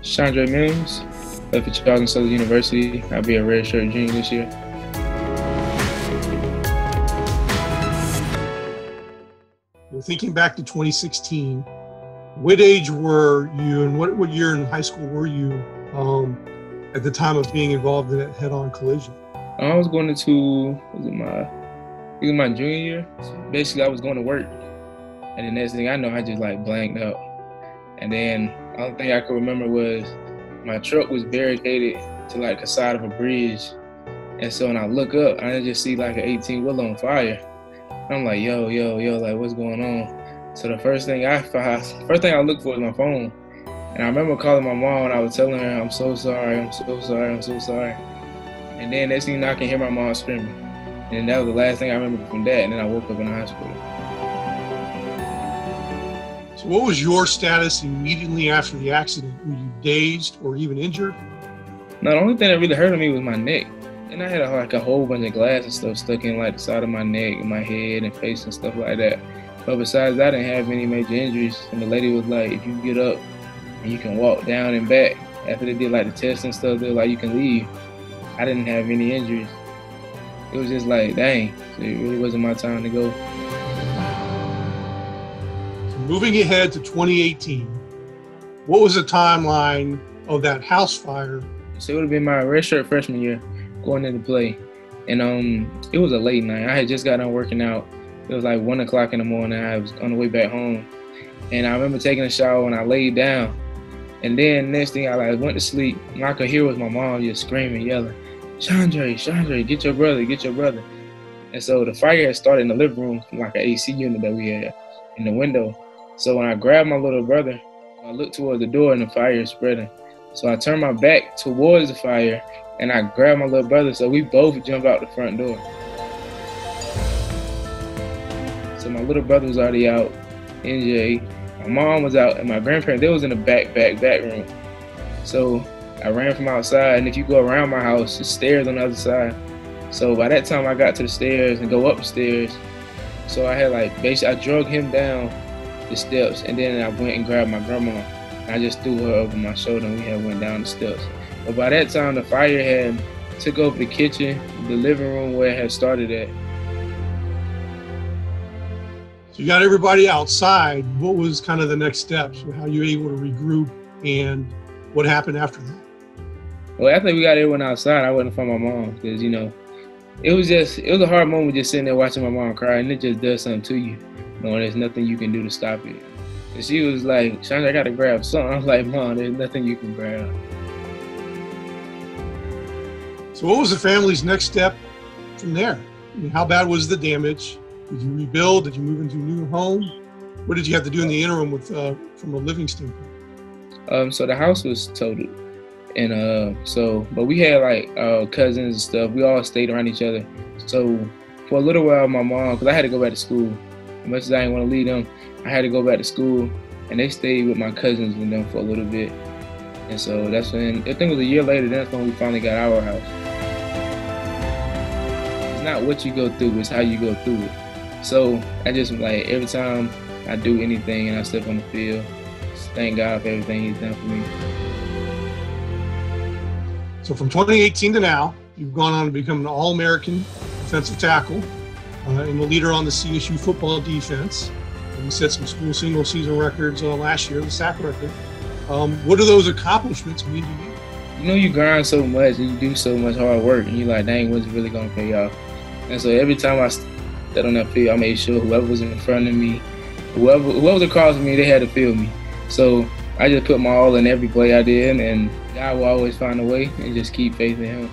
Shaundre Mims, left at Charleston Southern University. I'll be a redshirt junior this year. Thinking back to 2016, what age were you and what year in high school were you at the time of being involved in that head-on collision? I was going into, it was my junior year. Basically, I was going to work. And the next thing I know, I just like blanked out. And then the only thing I could remember was my truck was barricaded to like the side of a bridge. And so when I look up, I just see like an 18-wheeler on fire. I'm like, yo, like what's going on? So the first thing I looked for was my phone. And I remember calling my mom and I was telling her, I'm so sorry. And then next thing you know, I can hear my mom screaming. And that was the last thing I remember from that. And then I woke up in the hospital. So what was your status immediately after the accident? Were you dazed or even injured? No, the only thing that really hurt me was my neck. And I had a whole bunch of glass and stuff stuck in like the side of my neck and my head and face and stuff like that. But besides that, I didn't have any major injuries. And the lady was like, if you get up and you can walk down and back, after they did like the test and stuff, they were like, you can leave. I didn't have any injuries. It was just like, dang, so it really wasn't my time to go. So moving ahead to 2018, what was the timeline of that house fire? So it would have been my redshirt freshman year going into play. And it was a late night. I had just got done working out. It was like 1 o'clock in the morning. I was on the way back home. And I remember taking a shower and I laid down. And then next thing I went to sleep. And I could hear was my mom just screaming, yelling, Shaundre, get your brother. And so the fire had started in the living room from like an AC unit that we had in the window. So when I grabbed my little brother, I looked towards the door and the fire is spreading. So I turned my back towards the fire and I grabbed my little brother, so we both jumped out the front door. So my little brother was already out, NJ. My mom was out, and my grandparents, they was in the back room. So I ran from outside, and if you go around my house, the stairs on the other side. So by that time, I got to the stairs and go up the stairs. So I had I drug him down the steps, and then I went and grabbed my grandma. And I just threw her over my shoulder, and we had went down the steps. But by that time, the fire had took over the kitchen, the living room where it had started at. So you got everybody outside. What was kind of the next steps? How you were able to regroup and what happened after that? Well, after we got everyone outside, I went to find my mom because, it was a hard moment just sitting there watching my mom cry, and it just does something to you. There's nothing you can do to stop it. And she was like, Shaundre, I got to grab something. I was like, Mom, there's nothing you can grab. So what was the family's next step from there? How bad was the damage? Did you rebuild? Did you move into a new home? What did you have to do in the interim from a living standpoint? So the house was totaled. And but we had cousins and stuff. We all stayed around each other. So for a little while, my mom, because I had to go back to school. As much as I didn't want to leave them, I had to go back to school. And they stayed with my cousins and them for a little bit. And so that's when, I think it was a year later, that's when we finally got our house. It's not what you go through, it's how you go through it. So I just every time I do anything and I step on the field, just thank God for everything He's done for me. So from 2018 to now, you've gone on to become an All-American defensive tackle and the leader on the CSU football defense. And you set some school single season records last year, the sack record. What do those accomplishments mean to you? You grind so much and you do so much hard work and you're like, dang, what's really gonna pay off? And so every time I stepped on that field, I made sure whoever was in front of me, whoever was across me, they had to feel me. So I just put my all in every play I did, and God will always find a way, and just keep faith in Him.